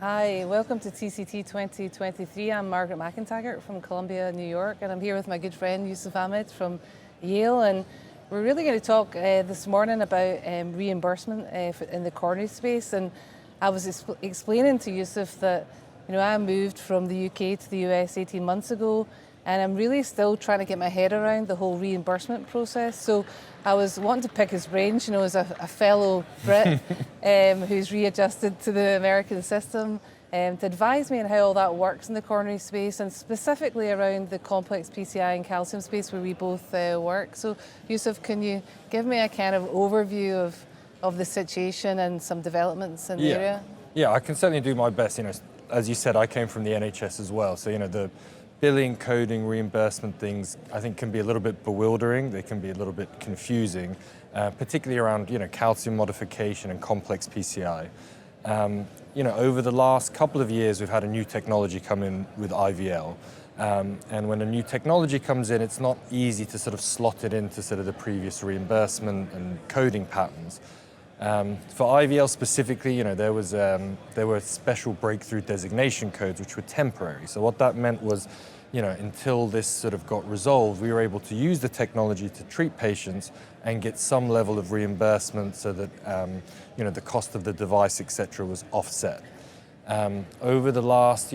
Hi, welcome to TCT 2023. I'm Margaret McIntyre from Columbia, New York, and I'm here with my good friend Yusuf Ahmed from Yale. And we're really going to talk this morning about reimbursement in the coronary space. And I was explaining to Yusuf that I moved from the UK to the US 18 months ago, and I'm really still trying to get my head around the whole reimbursement process. So I was wanting to pick his brains, as a fellow Brit who's readjusted to the American system, to advise me on how all that works in the coronary space, and specifically around the complex PCI and calcium space where we both work. So Yusuf, can you give me a kind of overview of the situation and some developments in the area? Yeah, I can certainly do my best. As you said, I came from the NHS as well. So, the billing, coding, reimbursement things, I think can be a little bit bewildering. They can be a little bit confusing, particularly around, calcium modification and complex PCI. Over the last couple of years, we've had a new technology come in with IVL. And when a new technology comes in, it's not easy to sort of slot it into sort of the previous reimbursement and coding patterns. For IVL specifically, there were special breakthrough designation codes which were temporary. So what that meant was, until this sort of got resolved, we were able to use the technology to treat patients and get some level of reimbursement so that, the cost of the device, et cetera, was offset. Over the last,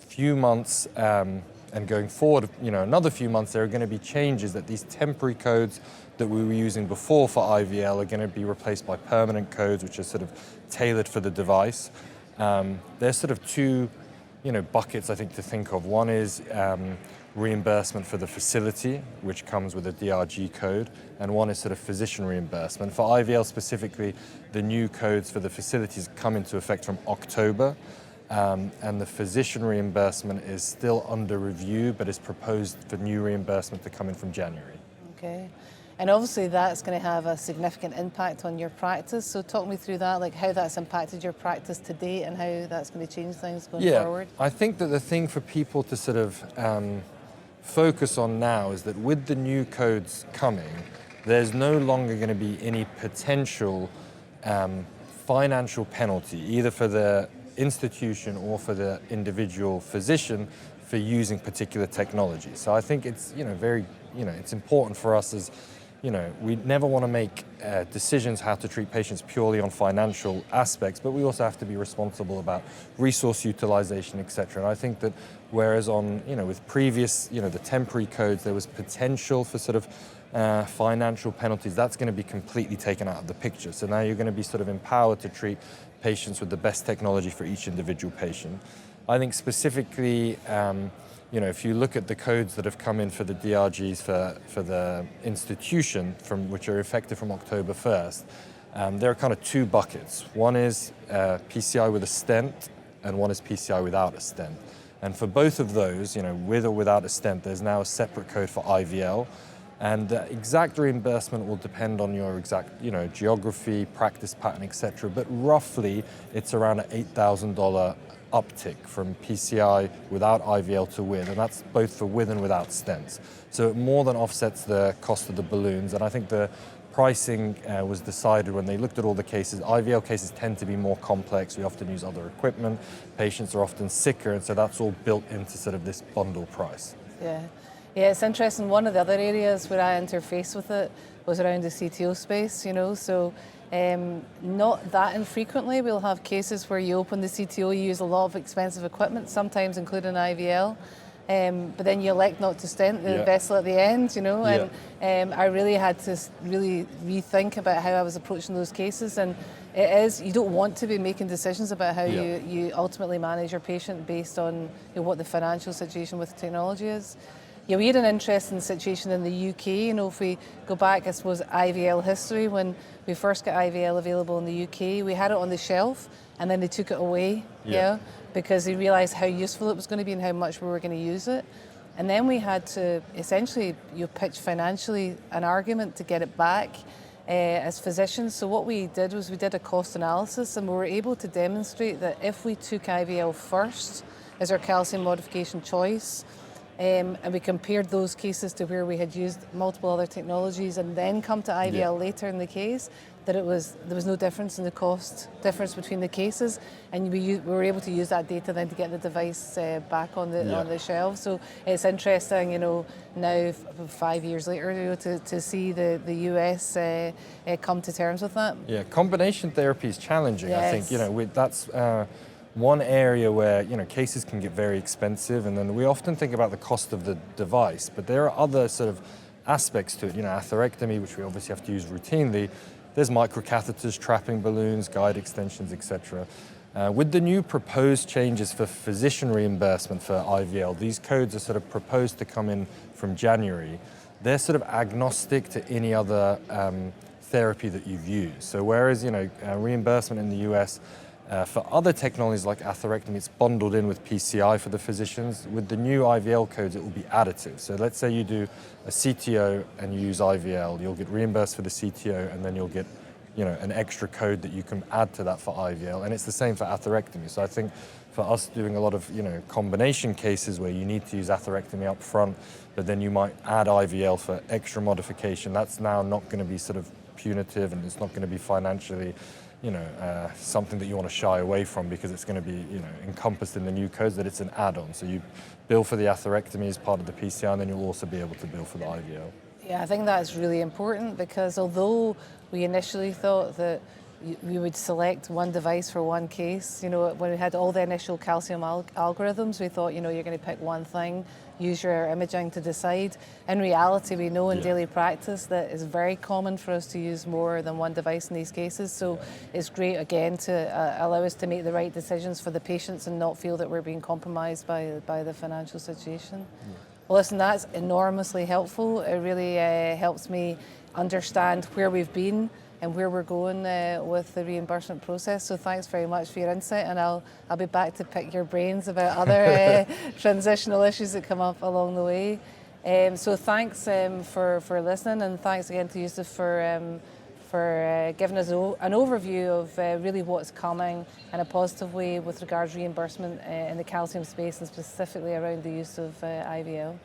few months and going forward, another few months, there are going to be changes that these temporary codes that we were using before for IVL are going to be replaced by permanent codes, which are sort of tailored for the device. There's sort of two, buckets I think to think of. One is reimbursement for the facility, which comes with a DRG code, and one is sort of physician reimbursement. For IVL specifically, the new codes for the facilities come into effect from October, and the physician reimbursement is still under review, but is proposed for new reimbursement to come in from January. Okay. And obviously that's going to have a significant impact on your practice. So talk me through that, like how that's impacted your practice to date and how that's going to change things going forward. I think that the thing for people to sort of focus on now is that with the new codes coming, there's no longer going to be any potential financial penalty, either for the institution or for the individual physician for using particular technology. So I think it's, it's important for us as, we never want to make decisions how to treat patients purely on financial aspects, but we also have to be responsible about resource utilization, et cetera. And I think that whereas on, with previous, the temporary codes, there was potential for sort of financial penalties, that's going to be completely taken out of the picture. So now you're going to be sort of empowered to treat patients with the best technology for each individual patient. I think specifically, if you look at the codes that have come in for the DRGs for the institution, which are effective from October 1st, there are kind of two buckets. One is PCI with a stent, and one is PCI without a stent. And for both of those, with or without a stent, there's now a separate code for IVL. And the exact reimbursement will depend on your exact, geography, practice pattern, et cetera. But roughly, it's around an $8,000 uptick from PCI without IVL to with, and that's both for with and without stents. So it more than offsets the cost of the balloons, and I think the pricing was decided when they looked at all the cases. IVL cases tend to be more complex. We often use other equipment. Patients are often sicker, and so that's all built into sort of this bundle price. Yeah, it's interesting. One of the other areas where I interface with it was around the CTO space, so not that infrequently we'll have cases where you open the CTO, you use a lot of expensive equipment, sometimes including IVL, but then you elect not to stent the vessel at the end, and I really had to really rethink about how I was approaching those cases. And it is, you don't want to be making decisions about how you ultimately manage your patient based on what the financial situation with technology is. Yeah, we had an interesting situation in the UK. If we go back, I suppose, IVL history, when we first got IVL available in the UK, we had it on the shelf and then they took it away, because they realised how useful it was going to be and how much we were going to use it. And then we had to essentially pitch financially an argument to get it back as physicians. So what we did was we did a cost analysis, and we were able to demonstrate that if we took IVL first as our calcium modification choice, And we compared those cases to where we had used multiple other technologies and then come to IVL later in the case, that there was no difference in the cost difference between the cases, and we were able to use that data then to get the device back on the shelf. So it's interesting, you know, now 5 years later, you know, to see the US come to terms with that. Yeah, combination therapy is challenging. Yes. I think, you know, that's one area where, you know, cases can get very expensive, and then we often think about the cost of the device, but there are other sort of aspects to it. You know, atherectomy, which we obviously have to use routinely. There's microcatheters, trapping balloons, guide extensions, etc. With the new proposed changes for physician reimbursement for IVL, these codes are sort of proposed to come in from January. They're sort of agnostic to any other therapy that you've used. So whereas, you know, reimbursement in the US for other technologies like atherectomy, it's bundled in with PCI for the physicians. With the new IVL codes, it will be additive. So let's say you do a CTO and you use IVL, you'll get reimbursed for the CTO, and then you'll get, you know, an extra code that you can add to that for IVL. And it's the same for atherectomy. So I think for us doing a lot of, you know, combination cases where you need to use atherectomy up front, but then you might add IVL for extra modification, that's now not going to be sort of punitive, and it's not going to be financially, you know, something that you want to shy away from, because it's going to be, you know, encompassed in the new codes that it's an add-on. So you bill for the atherectomy as part of the PCI, and then you'll also be able to bill for the IVL. Yeah, I think that's really important, because although we initially thought that we would select one device for one case, you know, when we had all the initial calcium algorithms, we thought, you know, you're going to pick one thing, use your imaging to decide. In reality, we know in daily practice that it's very common for us to use more than one device in these cases. So it's great, again, to allow us to make the right decisions for the patients and not feel that we're being compromised by the financial situation. Well, listen, that's enormously helpful. It really helps me understand where we've been and where we're going with the reimbursement process. So thanks very much for your insight, and I'll be back to pick your brains about other transitional issues that come up along the way. So thanks for listening, and thanks again to Yusuf for giving us an overview of really what's coming in a positive way with regards to reimbursement in the calcium space, and specifically around the use of IVL.